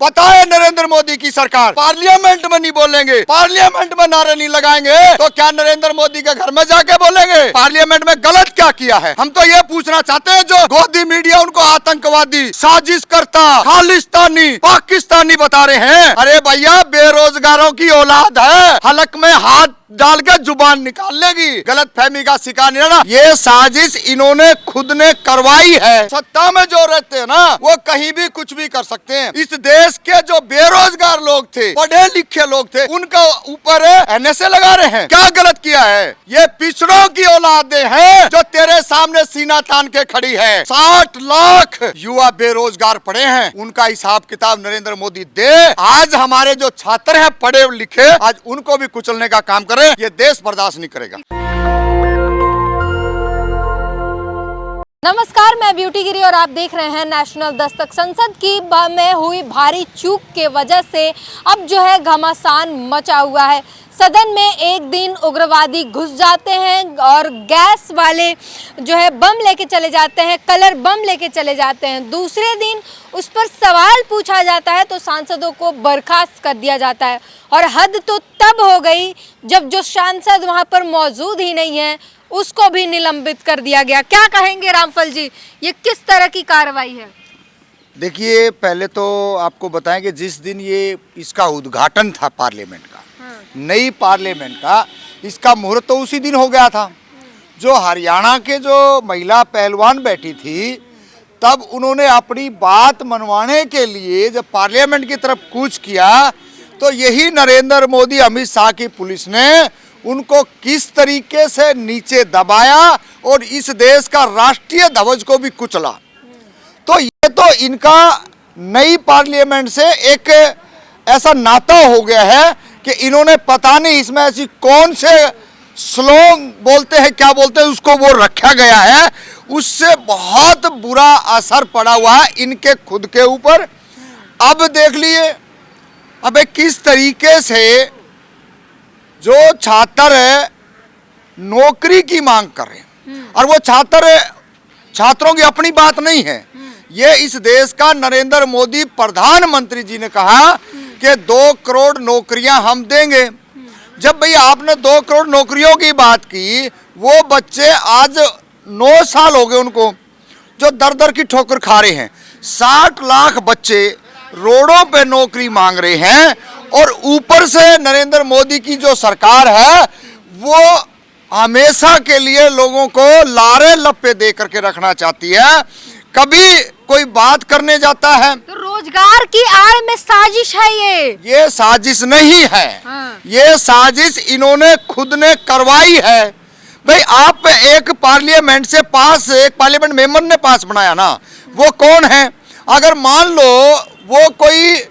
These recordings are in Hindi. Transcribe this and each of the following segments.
पता है नरेंद्र मोदी की सरकार पार्लियामेंट में नहीं बोलेंगे, पार्लियामेंट में नारे नहीं लगाएंगे, तो क्या नरेंद्र मोदी के घर में जाके बोलेंगे पार्लियामेंट में गलत क्या किया है? हम तो ये पूछना चाहते हैं, जो गोदी मीडिया उनको आतंकवादी, साजिशकर्ता, खालिस्तानी, पाकिस्तानी बता रहे हैं। अरे भैया, बेरोजगारों की औलाद है, हलक में हाथ डाल के जुबान निकाल लेगी। गलत फहमी का शिकार नहीं रहना। ये साजिश इन्होंने खुद ने करवाई है। सत्ता में जो रहते हैं ना, वो कहीं भी कुछ भी कर सकते हैं। इस देश के जो बेरोजगार लोग थे, पढ़े लिखे लोग थे, उनका ऊपर एनएसए लगा रहे हैं। क्या गलत किया है? ये पिछड़ों की औलादें हैं जो तेरे सामने सीना तान के खड़ी है। 60 लाख युवा बेरोजगार पड़े हैं, उनका हिसाब किताब नरेंद्र मोदी दे। आज हमारे जो छात्र हैं पढ़े लिखे, आज उनको भी कुचलने का काम करे, ये देश बर्दाश्त नहीं करेगा। नमस्कार, मैं ब्यूटी गिरी और आप देख रहे हैं नेशनल दस्तक। संसद की में हुई भारी चूक के वजह से अब जो है घमासान मचा हुआ है। सदन में एक दिन उग्रवादी घुस जाते हैं और गैस वाले जो है बम लेके चले जाते हैं, कलर बम लेके चले जाते हैं। दूसरे दिन उस पर सवाल पूछा जाता है तो सांसदों को बर्खास्त कर दिया जाता है। और हद तो तब हो गई जब जो सांसद वहां पर मौजूद ही नहीं है उसको भी निलंबित कर दिया गया। क्या कहेंगे रामफल जी, ये किस तरह की कार्रवाई है? देखिए, पहले तो आपको बताएं कि जिस दिन ये इसका उद्घाटन था पार्लियामेंट का, नई पार्लियामेंट का, इसका मुहूर्त तो उसी दिन हो गया था। जो हरियाणा के जो महिला पहलवान बैठी थी, तब उन्होंने अपनी बात मनवाने के लिए जब पार्लियामेंट की तरफ कूच किया, तो यही नरेंद्र मोदी, अमित शाह की पुलिस ने उनको किस तरीके से नीचे दबाया और इस देश का राष्ट्रीय ध्वज को भी कुचला। तो ये तो इनका नई पार्लियामेंट से एक ऐसा नाता हो गया है कि इन्होंने पता नहीं इसमें ऐसी कौन से स्लोग बोलते हैं, क्या बोलते हैं, उसको वो रखा गया है। उससे बहुत बुरा असर पड़ा हुआ है इनके खुद के ऊपर। अब देख लिए, अब किस तरीके से जो छात्र नौकरी की मांग कर रहे हैं, और वो छात्रों की अपनी बात नहीं है, ये इस देश का नरेंद्र मोदी प्रधानमंत्री जी ने कहा कि 2 करोड़ नौकरियां हम देंगे। जब भैया आपने 2 करोड़ नौकरियों की बात की, वो बच्चे आज 9 साल हो गए उनको जो दर दर की ठोकर खा रहे हैं। 60 लाख बच्चे रोडों पे नौकरी मांग रहे हैं, और ऊपर से नरेंद्र मोदी की जो सरकार है वो हमेशा के लिए लोगों को लारे लप्पे दे करके रखना चाहती है। कभी कोई बात करने जाता है तो रोजगार की आड़ में साजिश है ये साजिश नहीं है। ये साजिश इन्होंने खुद ने करवाई है। भाई, आप एक पार्लियामेंट से पास, एक पार्लियामेंट मेंबर ने पास बनाया ना, वो कौन है? अगर मान लो वो कोई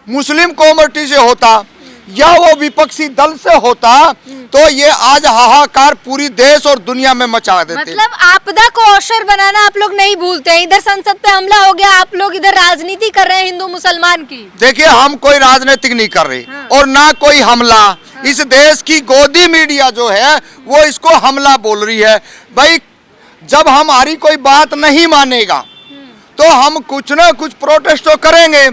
मुस्लिम कम्युनिटी से होता या वो विपक्षी दल से होता, तो ये आज हाहाकार पूरी देश और दुनिया में मचा देते। मतलब आपदा को अवसर बनाना आप लोग नहीं भूलते हैं। इधर संसद पे हमला हो गया, आप लोग इधर राजनीति कर रहे हैं हिंदू मुसलमान की। देखिए, हम कोई राजनीतिक नहीं कर रहे और ना कोई हमला। इस देश की गोदी मीडिया जो है वो इसको हमला बोल रही है। भाई, जब हमारी कोई बात नहीं मानेगा तो हम कुछ ना कुछ प्रोटेस्ट तो करेंगे।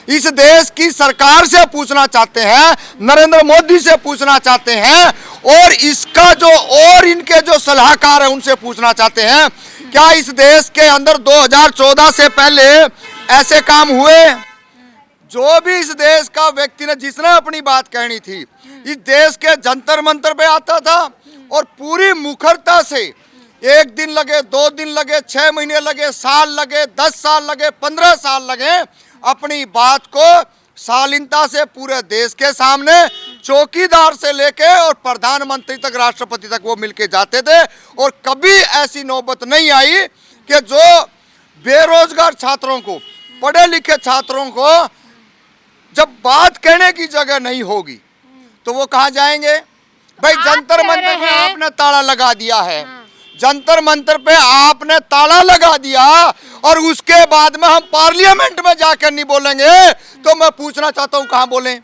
इस देश की सरकार से पूछना चाहते हैं, नरेंद्र मोदी से पूछना चाहते हैं, और इसका जो और इनके जो सलाहकार है उनसे पूछना चाहते हैं, क्या इस देश के अंदर 2014 से पहले ऐसे काम हुए? जो भी इस देश का व्यक्ति ने, जिसने अपनी बात कहनी थी, इस देश के जंतर मंतर पे आता था और पूरी मुखरता से 1 दिन लगे, 2 दिन लगे, 6 महीने लगे, साल लगे, 10 साल लगे, 15 साल लगे, अपनी बात को शालीनता से पूरे देश के सामने चौकीदार से लेके और प्रधानमंत्री तक, राष्ट्रपति तक वो मिलके जाते थे। और कभी ऐसी नौबत नहीं आई कि जो बेरोजगार छात्रों को, पढ़े लिखे छात्रों को जब बात कहने की जगह नहीं होगी तो वो कहाँ जाएंगे? भाई, जंतर मंतर पे आपने ताला लगा दिया है, जंतर मंतर पे आपने ताला लगा दिया, और उसके बाद में हम पार्लियामेंट में जाकर नहीं बोलेंगे, तो मैं पूछना चाहता हूं कहां बोलें?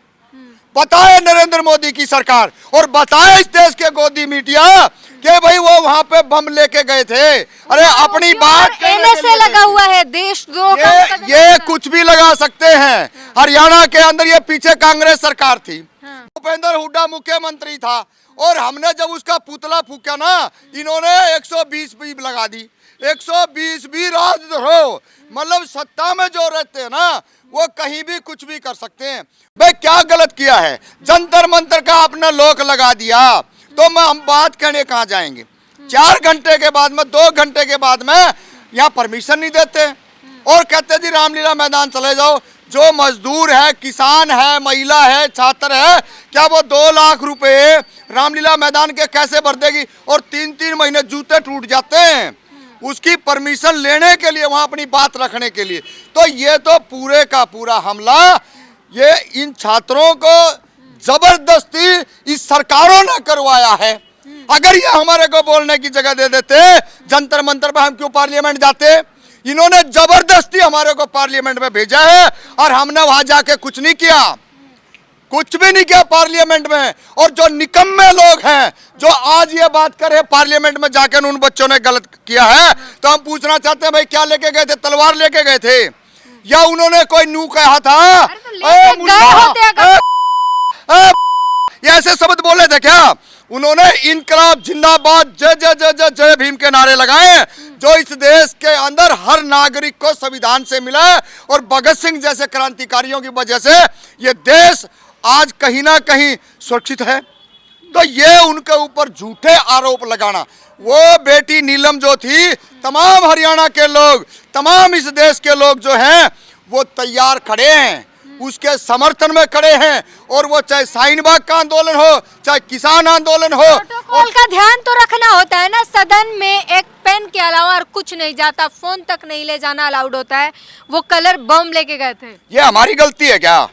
बताए नरेंद्र मोदी की सरकार और बताए इस देश के गोदी मीडिया कि भाई वो वहां पे बम लेके गए थे। अरे अपनी बात एनएसए लगा हुआ है, देशद्रोह का ये कुछ भी लगा सकते हैं। हरियाणा के अंदर ये पीछे कांग्रेस सरकार थी, भूपेंद्र हुड्डा मुख्यमंत्री था और हमने जब उसका पुतला फूका ना, इन्होंने 120 भी लगा दी। 120 भी राजद्रोह, मतलब सत्ता में जो रहते हैं ना वो कहीं भी कुछ भी कर सकते हैं। भाई क्या गलत किया है? जंतर मंतर का अपना लोक लगा दिया, तो हम बात करने कहाँ जाएंगे? 4 घंटे के बाद में, 2 घंटे के बाद में यहाँ परमिशन नहीं देते और कहते जी रामलीला मैदान चले जाओ। जो मजदूर है, किसान है, महिला है, छात्र है, क्या वो 2 लाख रुपए रामलीला मैदान के कैसे भर देगी? और 3-3 महीने जूते टूट जाते हैं उसकी परमिशन लेने के लिए, वहां अपनी बात रखने के लिए। तो ये तो पूरे का पूरा हमला ये इन छात्रों को जबरदस्ती इस सरकारों ने करवाया है। अगर ये हमारे को बोलने की जगह दे देते जंतर मंतर पर, हम क्यों पार्लियामेंट जाते? इन्होंने जबरदस्ती हमारे को पार्लियामेंट में भेजा है और हमने वहां जाके कुछ नहीं किया, कुछ भी नहीं किया पार्लियामेंट में। और जो निकम्मे लोग हैं जो आज ये बात कर रहे पार्लियामेंट में जाकर उन बच्चों ने गलत किया है, तो हम पूछना चाहते हैं भाई क्या लेके गए थे? तलवार लेके गए थे या उन्होंने कोई नू कहा था? ये ऐसे शब्द बोले थे क्या? उन्होंने इनकलाब जिंदाबाद, जय जय जय जय जय भीम के नारे लगाए, जो इस देश के अंदर हर नागरिक को संविधान से मिला और भगत सिंह जैसे क्रांतिकारियों की वजह से ये देश आज कहीं ना कहीं सुरक्षित है। तो ये उनके ऊपर झूठे आरोप लगाना, वो बेटी नीलम जो थी, तमाम हरियाणा के लोग, तमाम इस देश के लोग जो हैं वो तैयार खड़े हैं, उसके समर्थन में खड़े हैं। और वो चाहे शाहीन बाग का आंदोलन हो, चाहे किसान आंदोलन हो, प्रोटोकॉल का ध्यान तो रखना होता है ना। सदन में एक पेन के अलावा और कुछ नहीं जाता, फोन तक नहीं ले जाना अलाउड होता है। वो कलर बम लेके गए थे। ये हमारी गलती है क्या?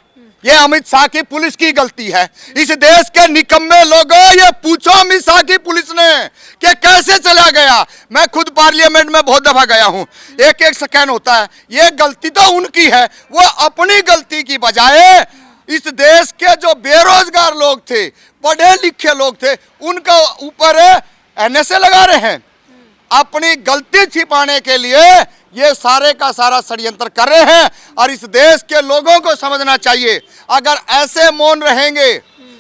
ये अमित शाह की पुलिस की गलती है। इस देश के निकम्मे लोगों, ये पूछो अमित शाह की पुलिस ने कि कैसे चला गया। मैं खुद पार्लियामेंट में बहुत दफा गया हूं, एक एक स्कैन होता है। ये गलती तो उनकी है, वो अपनी गलती की बजाय इस देश के जो बेरोजगार लोग थे, पढ़े लिखे लोग थे, उनका ऊपर एनएसए लगा रहे हैं। अपनी गलती छिपाने के लिए ये सारे का सारा षड्यंत्र कर रहे हैं। और इस देश के लोगों को समझना चाहिए, अगर ऐसे मौन रहेंगे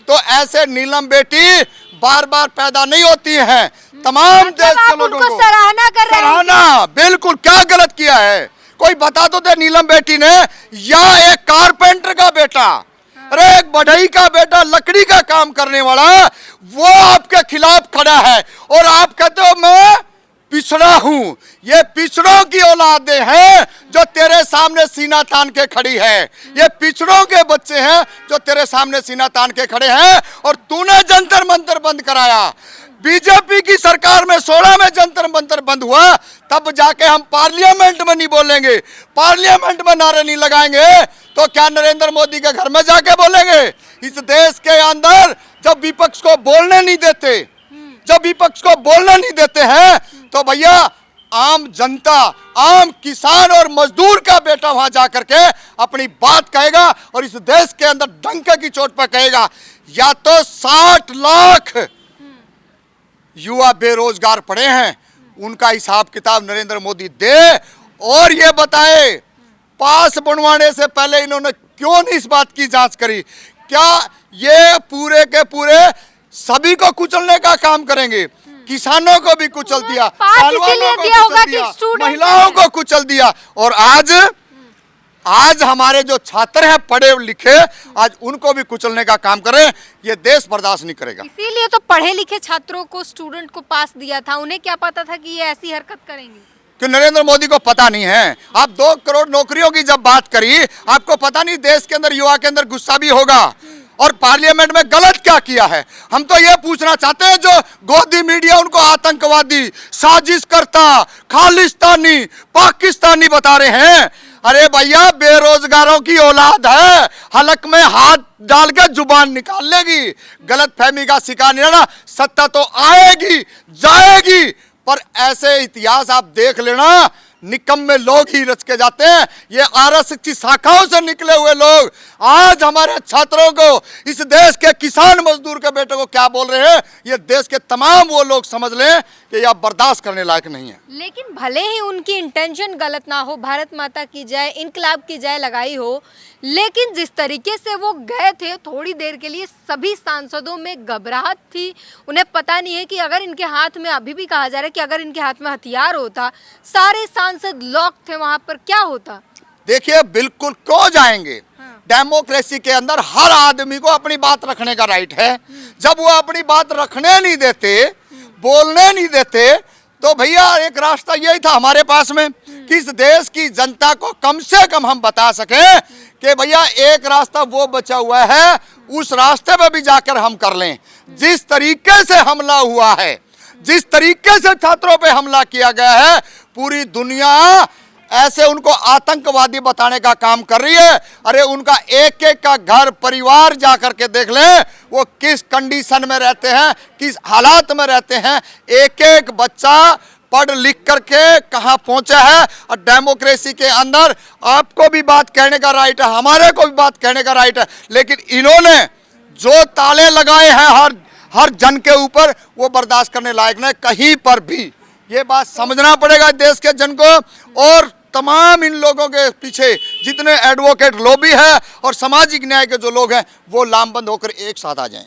तो ऐसे नीलम बेटी बार बार पैदा नहीं होती हैं। तमाम देश के लोगों को सराहना कर रहे हैं। सराहना, बिल्कुल। क्या गलत किया है? कोई बता तो दे नीलम बेटी ने, या एक कारपेंटर का बेटा, अरे एक बढ़ई का बेटा, लकड़ी का काम करने वाला, वो आपके खिलाफ खड़ा है और आप कहते हो मैं पिछड़ा हूं। ये पिछड़ों की औलादें हैं जो तेरे सामने सीना तान के खड़ी है। ये पिछड़ों के बच्चे हैं जो तेरे सामने सीना तान के खड़े हैं। और तूने जंतर मंतर बंद कराया। बीजेपी की सरकार में 16 में जंतर मंतर बंद हुआ, तब जाके हम पार्लियामेंट में नहीं बोलेंगे, पार्लियामेंट में नारे नहीं लगाएंगे, तो क्या नरेंद्र मोदी के घर में जाके बोलेंगे? इस देश के अंदर जब विपक्ष को बोलने नहीं देते, जब विपक्ष को बोलने नहीं देते हैं, तो भैया आम जनता, आम किसान और मजदूर का बेटा वहां जाकर के अपनी बात कहेगा और इस देश के अंदर डंके की चोट पर कहेगा। या तो 60 लाख युवा बेरोजगार पड़े हैं, उनका हिसाब किताब नरेंद्र मोदी दे और ये बताए पास बनवाने से पहले इन्होंने क्यों नहीं इस बात की जांच करी? क्या ये पूरे के पूरे सभी को कुचलने का काम करेंगे? किसानों को भी कुचल दिया, इसीलिए दिया होगा कि महिलाओं को कुचल दिया। और आज हमारे जो छात्र हैं पढ़े लिखे, आज उनको भी कुचलने का काम करें, ये देश बर्दाश्त नहीं करेगा। इसीलिए तो पढ़े लिखे छात्रों को, स्टूडेंट को पास दिया था। उन्हें क्या पता था कि ये ऐसी हरकत करेंगे? कि नरेंद्र मोदी को पता नहीं है? आप 2 करोड़ नौकरियों की जब बात करी, आपको पता नहीं देश के अंदर युवा के अंदर गुस्सा भी होगा। और पार्लियामेंट में गलत क्या किया है? हम तो ये पूछना चाहते हैं, जो गोदी मीडिया उनको आतंकवादी, साजिशकर्ता, खालिस्तानी, पाकिस्तानी बता रहे हैं। अरे भैया बेरोजगारों की औलाद है, हलक में हाथ डाल के जुबान निकाल लेगी। गलत फहमी का शिकार नहीं रहना। सत्ता तो आएगी जाएगी, पर ऐसे इतिहास आप देख लेना, निकम्मे लोग ही रच के जाते हैं। ये आरएसएस की शाखाओं से निकले हुए लोग आज हमारे छात्रों को, इस देश के किसान मजदूर के बेटे को क्या बोल रहे हैं, ये देश के तमाम वो लोग समझ लें कि यह बर्दाश्त करने लायक नहीं है। लेकिन भले ही उनकी इंटेंशन गलत ना हो, भारत माता की जय, इनकलाब की जय लगाई हो, लेकिन जिस तरीके से वो गए थे थोड़ी देर के लिए, सभी सांसदों में घबराहट थी। उन्हें पता नहीं है कि अगर इनके हाथ में, अभी भी कहा जा रहा है कि अगर इनके हाथ में हथियार होता, सारे सांसद लॉक थे वहां पर, क्या होता? देखिए, बिल्कुल क्यों जाएंगे। डेमोक्रेसी के अंदर हर आदमी को अपनी बात रखने का राइट है। जब वो अपनी बात रखने नहीं देते, बोलने नहीं देते, तो भैया एक रास्ता यही था हमारे पास में कि इस देश की जनता को कम से कम हम बता सकें कि भैया एक रास्ता वो बचा हुआ है, उस रास्ते पे भी जाकर हम कर लें। जिस तरीके से हमला हुआ है, जिस तरीके से छात्रों पे हमला किया गया है, पूरी दुनिया ऐसे उनको आतंकवादी बताने का काम कर रही है। अरे उनका एक एक का घर परिवार जाकर के देख लें, वो किस कंडीशन में रहते हैं, किस हालात में रहते हैं। एक एक बच्चा पढ़ लिख करके कहाँ पहुंचा है। और डेमोक्रेसी के अंदर आपको भी बात कहने का राइट है, हमारे को भी बात कहने का राइट है, लेकिन इन्होंने जो ताले लगाए हैं हर जन के ऊपर, वो बर्दाश्त करने लायक नहीं। कहीं पर भी ये बात समझना पड़ेगा देश के जन को, और तमाम इन लोगों के पीछे जितने एडवोकेट लॉबी है और सामाजिक न्याय के जो लोग हैं, वो लामबंद होकर एक साथ आ जाएं।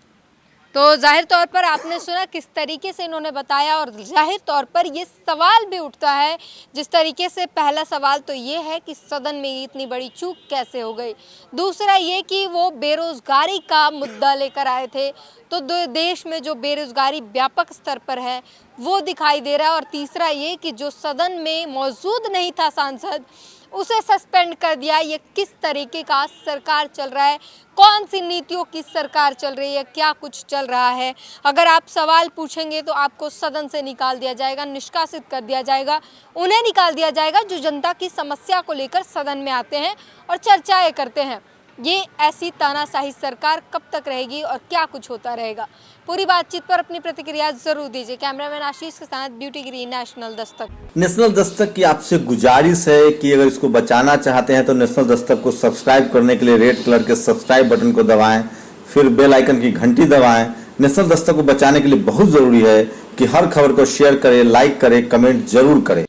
तो जाहिर तौर पर आपने सुना किस तरीके से इन्होंने बताया, और जाहिर तौर पर ये सवाल भी उठता है। जिस तरीके से पहला सवाल तो ये है कि सदन में इतनी बड़ी चूक कैसे हो गई। दूसरा ये कि वो बेरोजगारी का मुद्दा लेकर आए थे, तो देश में जो बेरोजगारी व्यापक स्तर पर है वो दिखाई दे रहा है। और तीसरा ये कि जो सदन में मौजूद नहीं था सांसद, उसे सस्पेंड कर दिया। ये किस तरीके का सरकार चल रहा है, कौन सी नीतियों की सरकार चल रही है, क्या कुछ चल रहा है। अगर आप सवाल पूछेंगे तो आपको सदन से निकाल दिया जाएगा, निष्कासित कर दिया जाएगा। उन्हें निकाल दिया जाएगा जो जनता की समस्या को लेकर सदन में आते हैं और चर्चाएं करते हैं। ये ऐसी तानाशाही सरकार कब तक रहेगी और क्या कुछ होता रहेगा, पूरी बातचीत पर अपनी प्रतिक्रिया जरूर दीजिए। कैमरामैन आशीष के साथ beauty green, national Dastak. National Dastak की आपसे गुजारिश है कि अगर इसको बचाना चाहते हैं तो नेशनल दस्तक को सब्सक्राइब करने के लिए रेड कलर के सब्सक्राइब बटन को दबाएं, फिर बेल आइकन की घंटी दबाएं। नेशनल दस्तक को बचाने के लिए बहुत जरूरी है कि हर खबर को शेयर करें, लाइक करें, कमेंट जरूर करें।